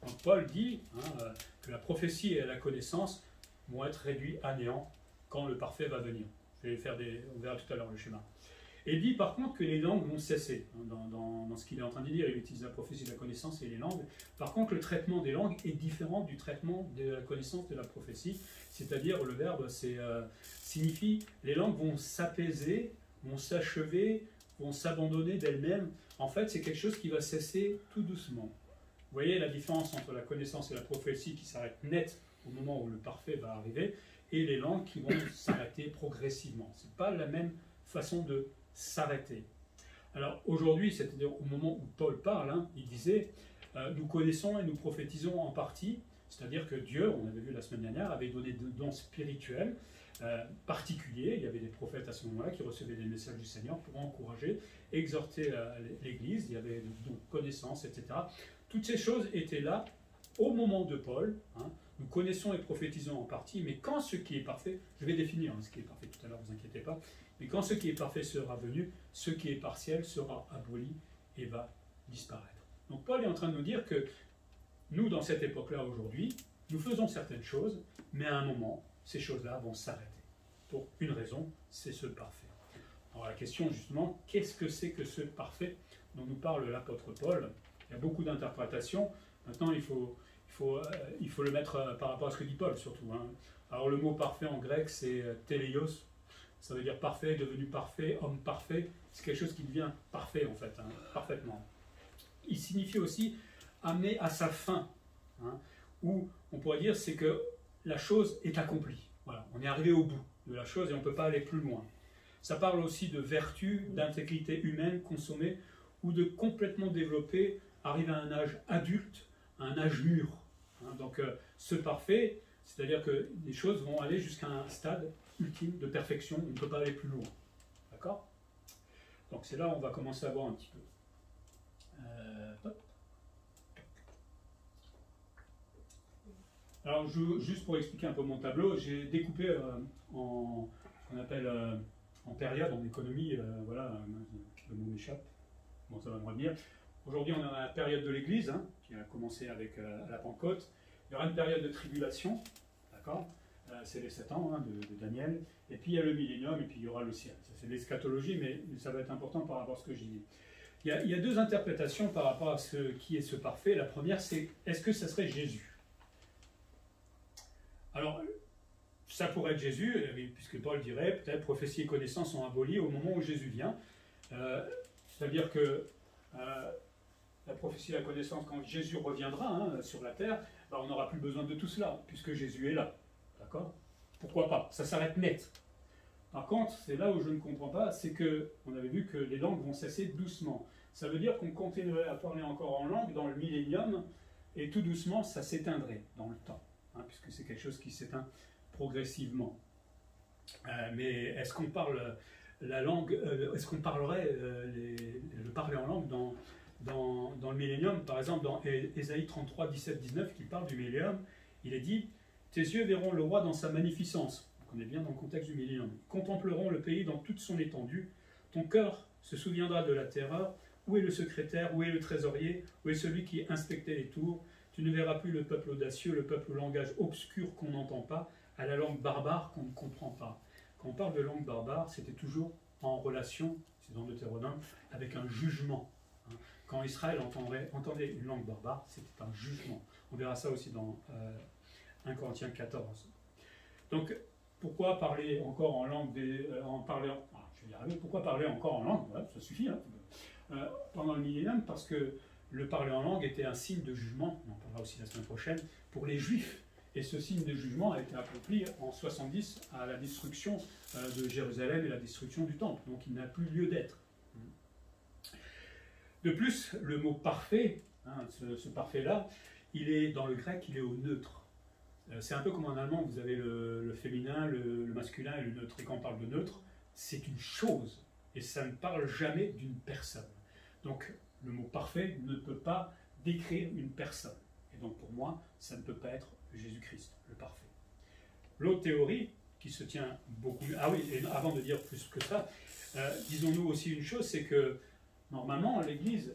Donc Paul dit hein, que la prophétie et la connaissance vont être réduits à néant quand le parfait va venir. Je vais faire on verra tout à l'heure le schéma. Et il dit par contre que les langues vont cesser. Dans ce qu'il est en train de dire, il utilise la prophétie, la connaissance et les langues. Par contre, le traitement des langues est différent du traitement de la connaissance de la prophétie. C'est-à-dire, le verbe signifie les langues vont s'apaiser, vont s'achever, vont s'abandonner d'elles-mêmes. En fait, c'est quelque chose qui va cesser tout doucement. Vous voyez la différence entre la connaissance et la prophétie qui s'arrête net au moment où le parfait va arriver, et les langues qui vont s'arrêter progressivement. Ce n'est pas la même façon de s'arrêter. Alors aujourd'hui, c'est-à-dire au moment où Paul parle, hein, il disait nous connaissons et nous prophétisons en partie, c'est-à-dire que Dieu, on avait vu la semaine dernière, avait donné des dons spirituels particuliers. Il y avait des prophètes à ce moment-là qui recevaient des messages du Seigneur pour encourager, exhorter l'Église. Il y avait des dons de connaissances, etc. Toutes ces choses étaient là au moment de Paul. Hein. Nous connaissons et prophétisons en partie, mais quand ce qui est parfait, je vais définir ce qui est parfait tout à l'heure, ne vous inquiétez pas, mais quand ce qui est parfait sera venu, ce qui est partiel sera aboli et va disparaître. Donc Paul est en train de nous dire que nous, dans cette époque-là aujourd'hui, nous faisons certaines choses, mais à un moment, ces choses-là vont s'arrêter. Pour une raison, c'est ce parfait. Alors la question justement, qu'est-ce que c'est que ce parfait dont nous parle l'apôtre Paul? Il y a beaucoup d'interprétations. Maintenant, il faut le mettre par rapport à ce que dit Paul, surtout. Hein. Alors, le mot parfait en grec, c'est téléios. Ça veut dire parfait, devenu parfait, homme parfait. C'est quelque chose qui devient parfait, en fait, hein, parfaitement. Il signifie aussi amener à sa fin. Hein, ou, on pourrait dire, c'est que la chose est accomplie. Voilà, on est arrivé au bout de la chose et on ne peut pas aller plus loin. Ça parle aussi de vertu, d'intégrité humaine consommée ou de complètement développée, arriver à un âge adulte, à un âge mûr. Hein, donc ce parfait, c'est-à-dire que les choses vont aller jusqu'à un stade ultime de perfection, on ne peut pas aller plus loin. D'accord? Donc c'est là où on va commencer à voir un petit peu. Alors juste pour expliquer un peu mon tableau, j'ai découpé en ce qu'on appelle en période, en économie, voilà, le mot m'échappe, bon ça va me revenir. Aujourd'hui, on est dans la période de l'Église, hein, qui a commencé avec la Pentecôte. Il y aura une période de tribulation, d'accord? C'est les 7 ans hein, de Daniel. Et puis il y a le millénium, et puis il y aura le ciel. Ça, c'est l'eschatologie, mais ça va être important par rapport à ce que je dis. Il y a deux interprétations par rapport à ce qui est ce parfait. La première, c'est est-ce que ça serait Jésus? Alors, ça pourrait être Jésus, puisque Paul dirait peut-être prophétie et connaissance sont abolies au moment où Jésus vient. C'est-à-dire que la prophétie de la connaissance, quand Jésus reviendra hein, sur la terre, ben, on n'aura plus besoin de tout cela, puisque Jésus est là. D'accord? Pourquoi pas? Ça s'arrête net. Par contre, c'est là où je ne comprends pas, c'est que on avait vu que les langues vont cesser doucement. Ça veut dire qu'on continuerait à parler encore en langue dans le millénium, et tout doucement, ça s'éteindrait dans le temps, hein, puisque c'est quelque chose qui s'éteint progressivement. Mais est-ce qu'on parle la langue, est-ce qu'on parlerait le parler en langue dans le millénium? Par exemple, dans Ésaïe 33, 17, 19, qui parle du millénium, il est dit « Tes yeux verront le roi dans sa magnificence ». On est bien dans le contexte du millénium. « Contempleront le pays dans toute son étendue. Ton cœur se souviendra de la terreur. Où est le secrétaire? Où est le trésorier? Où est celui qui inspectait les tours? Tu ne verras plus le peuple audacieux, le peuple au langage obscur qu'on n'entend pas, à la langue barbare qu'on ne comprend pas. » Quand on parle de langue barbare, c'était toujours en relation, c'est dans Deutéronome, avec un jugement. Quand Israël entendait une langue barbare, c'était un jugement. On verra ça aussi dans 1 Corinthiens 14. Donc, pourquoi parler encore en langue pourquoi parler encore en langue? Voilà, ça suffit. Hein. Pendant le millénium, parce que le parler en langue était un signe de jugement, on en parlera aussi la semaine prochaine, pour les Juifs. Et ce signe de jugement a été accompli en 70 à la destruction de Jérusalem et la destruction du temple. Donc il n'a plus lieu d'être. De plus, le mot parfait, hein, ce parfait-là, il est dans le grec, il est au neutre. C'est un peu comme en allemand, vous avez le féminin, le masculin et le neutre. Et quand on parle de neutre, c'est une chose. Et ça ne parle jamais d'une personne. Donc le mot parfait ne peut pas décrire une personne. Et donc pour moi, ça ne peut pas être Jésus-Christ, le parfait. L'autre théorie, qui se tient beaucoup... Ah oui, et avant de dire plus que ça, disons-nous aussi une chose, c'est que normalement, l'Église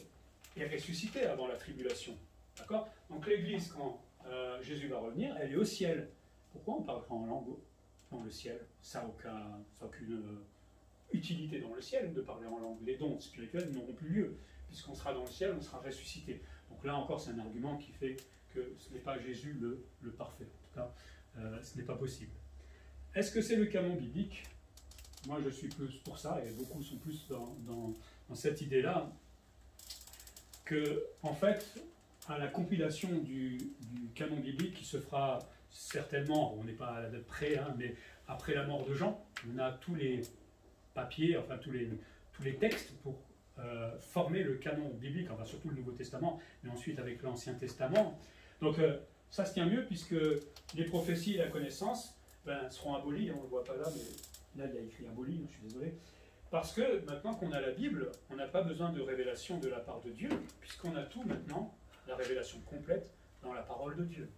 est ressuscitée avant la tribulation. D'accord? Donc l'Église, quand Jésus va revenir, elle est au ciel. Pourquoi on parlera en langue dans le ciel? Ça n'a aucune utilité dans le ciel de parler en langue. Les dons spirituels n'auront plus lieu. Puisqu'on sera dans le ciel, on sera ressuscité. Donc là encore, c'est un argument qui fait que ce n'est pas Jésus le parfait. En tout cas, ce n'est pas possible. Est-ce que c'est le canon biblique? Moi, je suis plus pour ça, et beaucoup sont plus dans cette idée-là, que, en fait, à la compilation du canon biblique qui se fera certainement, on n'est pas à la date près, hein, mais après la mort de Jean, on a tous les papiers, enfin tous les textes pour former le canon biblique, enfin surtout le Nouveau Testament, mais ensuite avec l'Ancien Testament. Donc ça se tient mieux puisque les prophéties et la connaissance seront abolies, on ne le voit pas là, mais là il y a écrit aboli, je suis désolé, parce que maintenant qu'on a la Bible, on n'a pas besoin de révélation de la part de Dieu, puisqu'on a tout maintenant, la révélation complète, dans la parole de Dieu.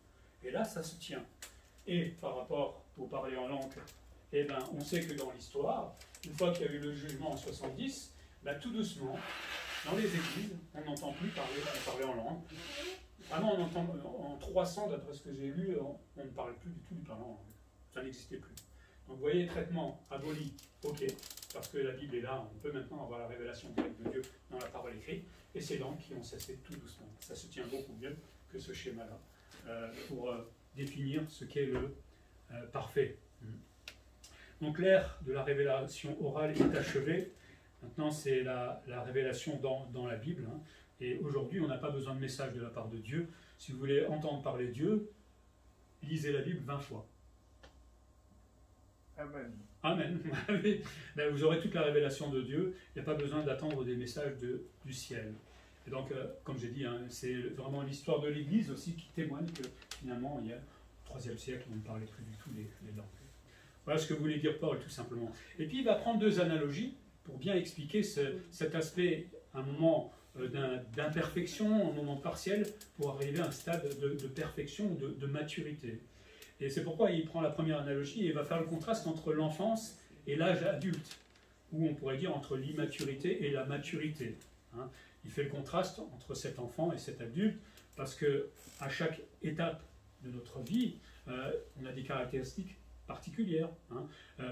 Et là, ça se tient. Et par rapport au parler en langue, eh ben, on sait que dans l'histoire, une fois qu'il y a eu le jugement en 70, tout doucement, dans les églises, on n'entend plus parler en langue. Ah non, on entend, en 300, d'après ce que j'ai lu, on ne parle plus du tout du parler en langue. Ça n'existait plus. Donc vous voyez, traitement aboli, ok, parce que la Bible est là, on peut maintenant avoir la révélation directe de Dieu dans la parole écrite, et ces langues qui ont cessé tout doucement. Ça se tient beaucoup mieux que ce schéma-là, pour définir ce qu'est le parfait. Donc l'ère de la révélation orale est achevée. Maintenant, c'est la révélation dans la Bible. Hein. Et aujourd'hui, on n'a pas besoin de message de la part de Dieu. Si vous voulez entendre parler de Dieu, lisez la Bible 20 fois. Amen. Amen. Vous aurez toute la révélation de Dieu. Il n'y a pas besoin d'attendre des messages du ciel. Et donc, comme j'ai dit, hein, c'est vraiment l'histoire de l'Église aussi qui témoigne que finalement, il y a au IIIe siècle, on ne parlait plus du tout les langues. Voilà ce que voulait dire Paul, tout simplement. Et puis, il va prendre deux analogies pour bien expliquer cet aspect, un moment d'imperfection, un moment partiel, pour arriver à un stade de perfection, de maturité. Et c'est pourquoi il prend la première analogie et il va faire le contraste entre l'enfance et l'âge adulte, ou on pourrait dire entre l'immaturité et la maturité. Hein. Il fait le contraste entre cet enfant et cet adulte, parce qu'à chaque étape de notre vie, on a des caractéristiques particulières. Hein.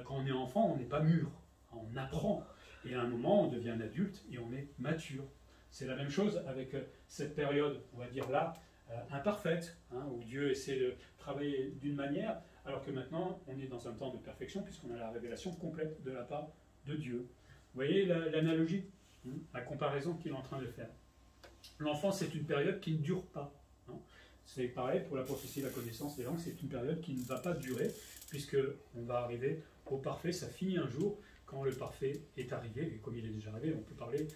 Quand on est enfant, on n'est pas mûr, on apprend. Et à un moment, on devient un adulte et on est mature. C'est la même chose avec cette période, on va dire là, imparfaite, hein, où Dieu essaie de travailler d'une manière, alors que maintenant, on est dans un temps de perfection, puisqu'on a la révélation complète de la part de Dieu. Vous voyez l'analogie? La comparaison qu'il est en train de faire. L'enfance, c'est une période qui ne dure pas. Hein. C'est pareil pour la prophétie et la connaissance des langues, c'est une période qui ne va pas durer, puisqu'on va arriver au parfait, ça finit un jour, quand le parfait est arrivé, et comme il est déjà arrivé, on peut parler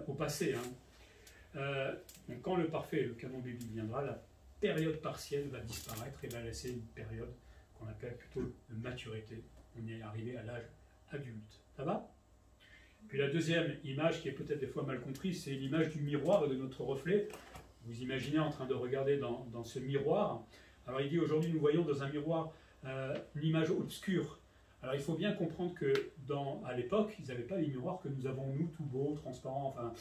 au passé. Hein. Donc quand le parfait, le canon biblique viendra, la période partielle va disparaître et va laisser une période qu'on appelle plutôt de maturité. On est arrivé à l'âge adulte. Ça va? Puis la deuxième image, qui est peut-être des fois mal comprise, c'est l'image du miroir et de notre reflet. Vous imaginez en train de regarder dans ce miroir. Alors il dit aujourd'hui nous voyons dans un miroir une image obscure. Alors il faut bien comprendre que à l'époque, ils n'avaient pas les miroirs que nous avons nous, tout beaux, transparents. Enfin,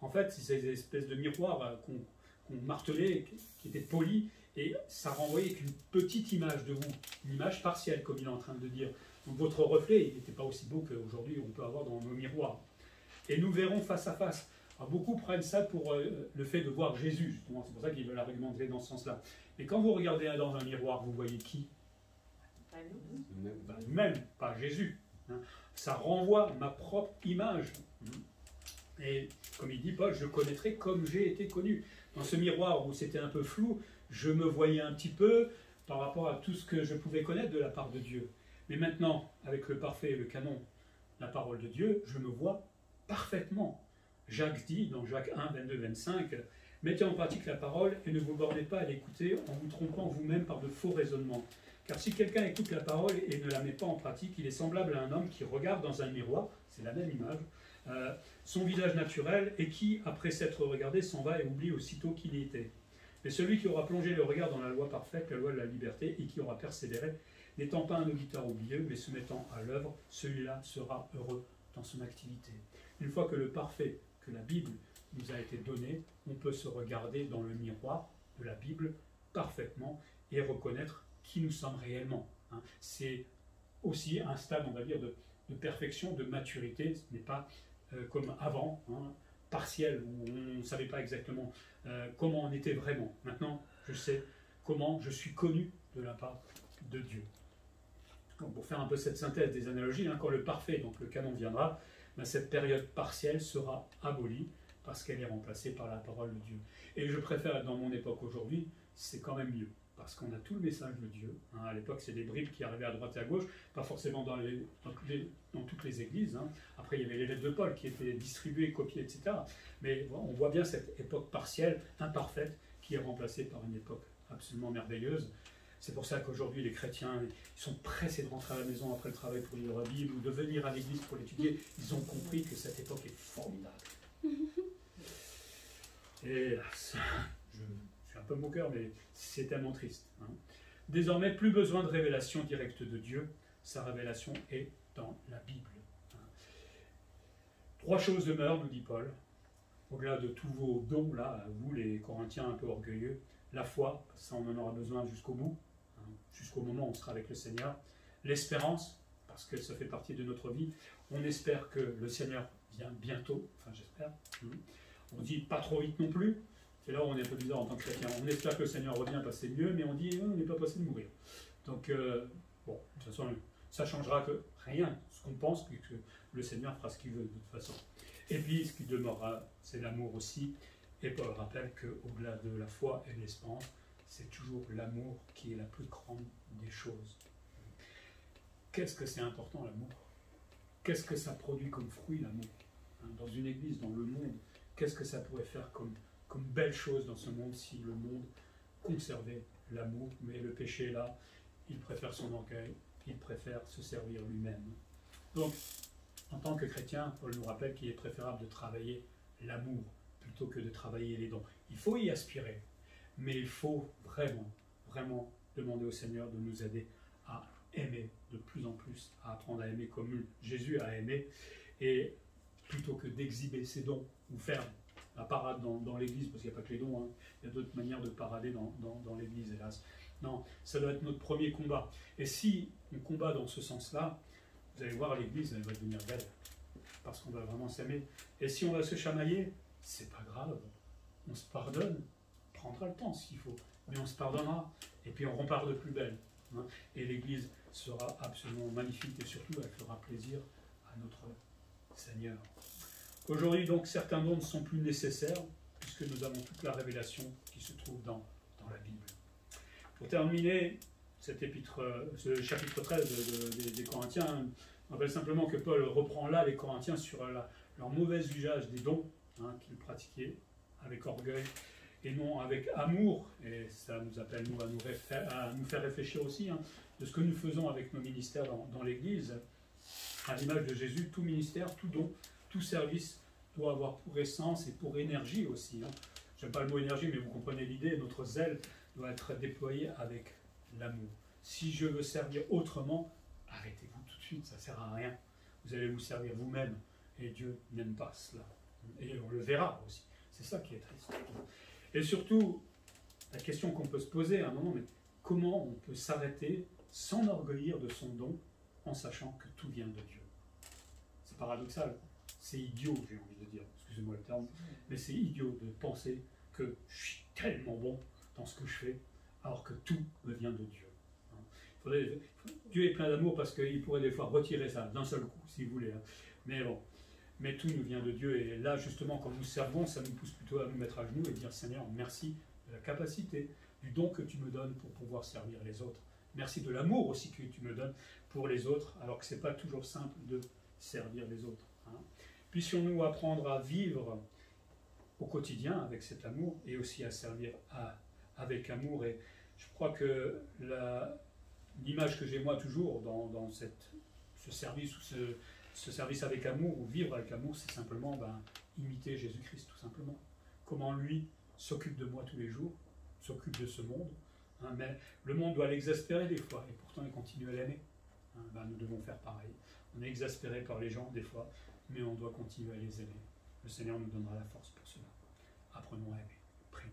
en fait, c'est des espèces de miroirs qu'on martelait, qui étaient polis, et ça renvoyait qu'une petite image de vous, une image partielle, comme il est en train de dire. Donc votre reflet, il n'était pas aussi beau qu'aujourd'hui on peut avoir dans nos miroirs. Et nous verrons face à face. Alors, beaucoup prennent ça pour le fait de voir Jésus, justement. C'est pour ça qu'ils veulent argumenter dans ce sens-là. Mais quand vous regardez dans un miroir, vous voyez qui? Même, pas Jésus. Hein. Ça renvoie ma propre image. Et comme il dit Paul, je connaîtrai comme j'ai été connu. Dans ce miroir où c'était un peu flou, je me voyais un petit peu par rapport à tout ce que je pouvais connaître de la part de Dieu. Mais maintenant, avec le parfait et le canon, la parole de Dieu, je me vois parfaitement. Jacques dit, dans Jacques 1, 22, 25, « Mettez en pratique la parole et ne vous bornez pas à l'écouter en vous trompant vous-même par de faux raisonnements. Car si quelqu'un écoute la parole et ne la met pas en pratique, il est semblable à un homme qui regarde dans un miroir, c'est la même image, son visage naturel et qui, après s'être regardé, s'en va et oublie aussitôt qu'il y était. Mais celui qui aura plongé le regard dans la loi parfaite, la loi de la liberté, et qui aura persévéré, n'étant pas un auditeur oublieux, mais se mettant à l'œuvre, celui-là sera heureux dans son activité. » Une fois que le parfait, que la Bible nous a été donné, on peut se regarder dans le miroir de la Bible parfaitement et reconnaître qui nous sommes réellement. Hein. C'est aussi un stade, on va dire, de perfection, de maturité. Ce n'est pas comme avant, hein, partiel, où on ne savait pas exactement comment on était vraiment. Maintenant, je sais comment je suis connu de la part de Dieu. Donc, pour faire un peu cette synthèse des analogies, hein, quand le parfait, donc le canon viendra, ben, cette période partielle sera abolie parce qu'elle est remplacée par la parole de Dieu. Et je préfère être dans mon époque aujourd'hui, c'est quand même mieux, parce qu'on a tout le message de Dieu. Hein. À l'époque, c'est des bribes qui arrivaient à droite et à gauche, pas forcément dans toutes les églises. Hein. Après, il y avait les lettres de Paul qui étaient distribuées, copiées, etc. Mais bon, on voit bien cette époque partielle, imparfaite, qui est remplacée par une époque absolument merveilleuse. C'est pour ça qu'aujourd'hui, les chrétiens, ils sont pressés de rentrer à la maison après le travail pour lire la Bible ou de venir à l'église pour l'étudier. Ils ont compris que cette époque est formidable. Et je suis un peu moqueur, mais c'est tellement triste. Hein. Désormais, plus besoin de révélation directe de Dieu. Sa révélation est dans la Bible. Hein. 3 choses demeurent, nous dit Paul. Au-delà de tous vos dons, là, vous les Corinthiens un peu orgueilleux, la foi, ça on en aura besoin jusqu'au bout, hein, jusqu'au moment où on sera avec le Seigneur. L'espérance, parce que ça fait partie de notre vie. On espère que le Seigneur vient bientôt, enfin j'espère. On dit pas trop vite non plus. C'est là où on est un peu bizarre en tant que chrétien. On espère que le Seigneur revient, passer mieux, mais on dit on n'est pas passé de mourir. Donc, bon, de toute façon, ça changera que rien, ce qu'on pense, que le Seigneur fera ce qu'il veut de toute façon. Et puis, ce qui demeurera, c'est l'amour aussi. Et Paul rappelle qu'au-delà de la foi et de l'espérance, c'est toujours l'amour qui est la plus grande des choses. Qu'est-ce que c'est important, l'amour? Qu'est-ce que ça produit comme fruit, l'amour? Dans une église, dans le monde, qu'est-ce que ça pourrait faire comme belle chose dans ce monde si le monde conservait l'amour? Mais le péché, là, il préfère son orgueil, il préfère se servir lui-même. Donc, en tant que chrétien, Paul nous rappelle qu'il est préférable de travailler l'amour plutôt que de travailler les dons. Il faut y aspirer, mais il faut vraiment, vraiment demander au Seigneur de nous aider à aimer de plus en plus, à apprendre à aimer comme Jésus a aimé, et plutôt que d'exhiber ses dons ou faire la parade dans l'église, parce qu'il n'y a pas que les dons, hein. Il y a d'autres manières de parader dans l'église, hélas. Non, ça doit être notre premier combat. Et si on combat dans ce sens-là, vous allez voir, l'église, elle va devenir belle, parce qu'on va vraiment s'aimer. Et si on va se chamailler, c'est pas grave, on se pardonne, on prendra le temps s'il faut, mais on se pardonnera, et puis on repart de plus belle. Hein. Et l'église sera absolument magnifique, et surtout elle fera plaisir à notre Seigneur. Aujourd'hui, donc, certains dons ne sont plus nécessaires, puisque nous avons toute la révélation qui se trouve dans la Bible. Pour terminer cet épître, ce chapitre 13 des Corinthiens, on rappelle simplement que Paul reprend là les Corinthiens sur leur mauvais usage des dons qu'ils pratiquaient avec orgueil et non avec amour. Et ça nous appelle, nous, à nous faire réfléchir aussi de ce que nous faisons avec nos ministères dans l'Église. À l'image de Jésus, tout ministère, tout don, tout service doit avoir pour essence et pour énergie aussi. J'aime pas le mot énergie, mais vous comprenez l'idée, notre zèle doit être déployé avec l'amour. Si je veux servir autrement, arrêtez-vous tout de suite, ça ne sert à rien. Vous allez vous servir vous-même, et Dieu n'aime pas cela. Et on le verra aussi. C'est ça qui est triste. Et surtout, la question qu'on peut se poser à un moment, mais comment on peut s'arrêter, s'enorgueillir de son don, en sachant que tout vient de Dieu? C'est paradoxal, c'est idiot, j'ai envie de dire, excusez-moi le terme, mais c'est idiot de penser que je suis tellement bon dans ce que je fais, alors que tout me vient de Dieu. Dieu est plein d'amour parce qu'il pourrait des fois retirer ça d'un seul coup, si vous voulez. Mais bon, mais tout nous vient de Dieu. Et là, justement, quand nous servons, ça nous pousse plutôt à nous mettre à genoux et dire, Seigneur, merci de la capacité, du don que tu me donnes pour pouvoir servir les autres. Merci de l'amour aussi que tu me donnes pour les autres, alors que ce n'est pas toujours simple de servir les autres. Puissions-nous apprendre à vivre au quotidien avec cet amour et aussi à servir avec amour. Et je crois que l'image que j'ai moi toujours dans ce service ou ce service avec amour ou vivre avec amour, c'est simplement imiter Jésus-Christ tout simplement. Comment lui s'occupe de moi tous les jours, s'occupe de ce monde. Mais le monde doit l'exaspérer des fois et pourtant il continue à l'aimer. Nous devons faire pareil. On est exaspéré par les gens des fois, mais on doit continuer à les aimer. Le Seigneur nous donnera la force pour cela. Apprenons à aimer. Prions.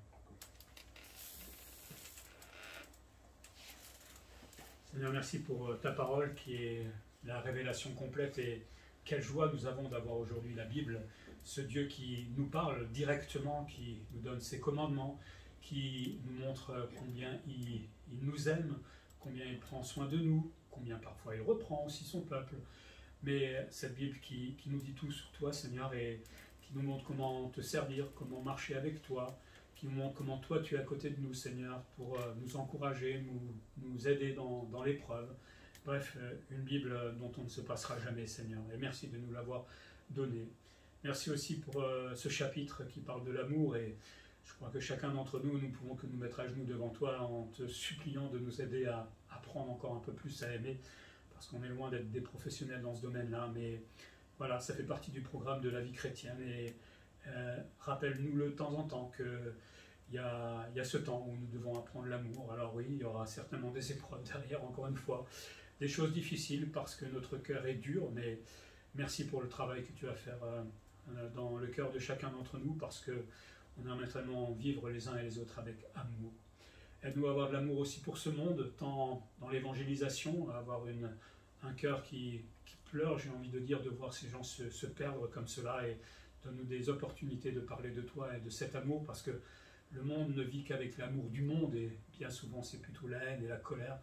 Seigneur, merci pour ta parole qui est la révélation complète et quelle joie nous avons d'avoir aujourd'hui la Bible, ce Dieu qui nous parle directement, qui nous donne ses commandements, qui nous montre combien il nous aime, combien il prend soin de nous, combien parfois il reprend aussi son peuple. Mais cette Bible qui nous dit tout sur toi, Seigneur, et qui nous montre comment te servir, comment marcher avec toi, qui nous montre comment toi tu es à côté de nous, Seigneur, pour nous encourager, nous aider dans l'épreuve. Bref, une Bible dont on ne se passera jamais, Seigneur. Et merci de nous l'avoir donnée. Merci aussi pour ce chapitre qui parle de l'amour. Et je crois que chacun d'entre nous, nous pouvons que nous mettre à genoux devant toi en te suppliant de nous aider à apprendre encore un peu plus à aimer. Parce qu'on est loin d'être des professionnels dans ce domaine-là. Mais voilà, ça fait partie du programme de la vie chrétienne. Et rappelle-nous-le de temps en temps qu'il y a ce temps où nous devons apprendre l'amour. Alors oui, il y aura certainement des épreuves derrière, encore une fois. Des choses difficiles parce que notre cœur est dur, mais merci pour le travail que tu vas faire dans le cœur de chacun d'entre nous parce qu'on a maintenant vivre les uns et les autres avec amour. Aide-nous à avoir de l'amour aussi pour ce monde, tant dans l'évangélisation, à avoir un cœur qui pleure, j'ai envie de dire, de voir ces gens se perdre comme cela et donne-nous des opportunités de parler de toi et de cet amour parce que le monde ne vit qu'avec l'amour du monde et bien souvent c'est plutôt la haine et la colère.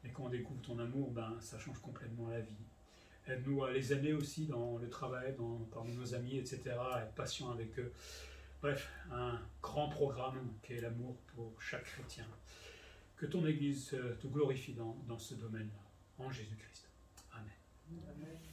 Et quand on découvre ton amour, ça change complètement la vie. Aide-nous à les aimer aussi dans le travail, parmi nos amis, etc. À être patient avec eux. Bref, un grand programme qui est l'amour pour chaque chrétien. Que ton Église te glorifie dans ce domaine-là. En Jésus-Christ. Amen. Amen.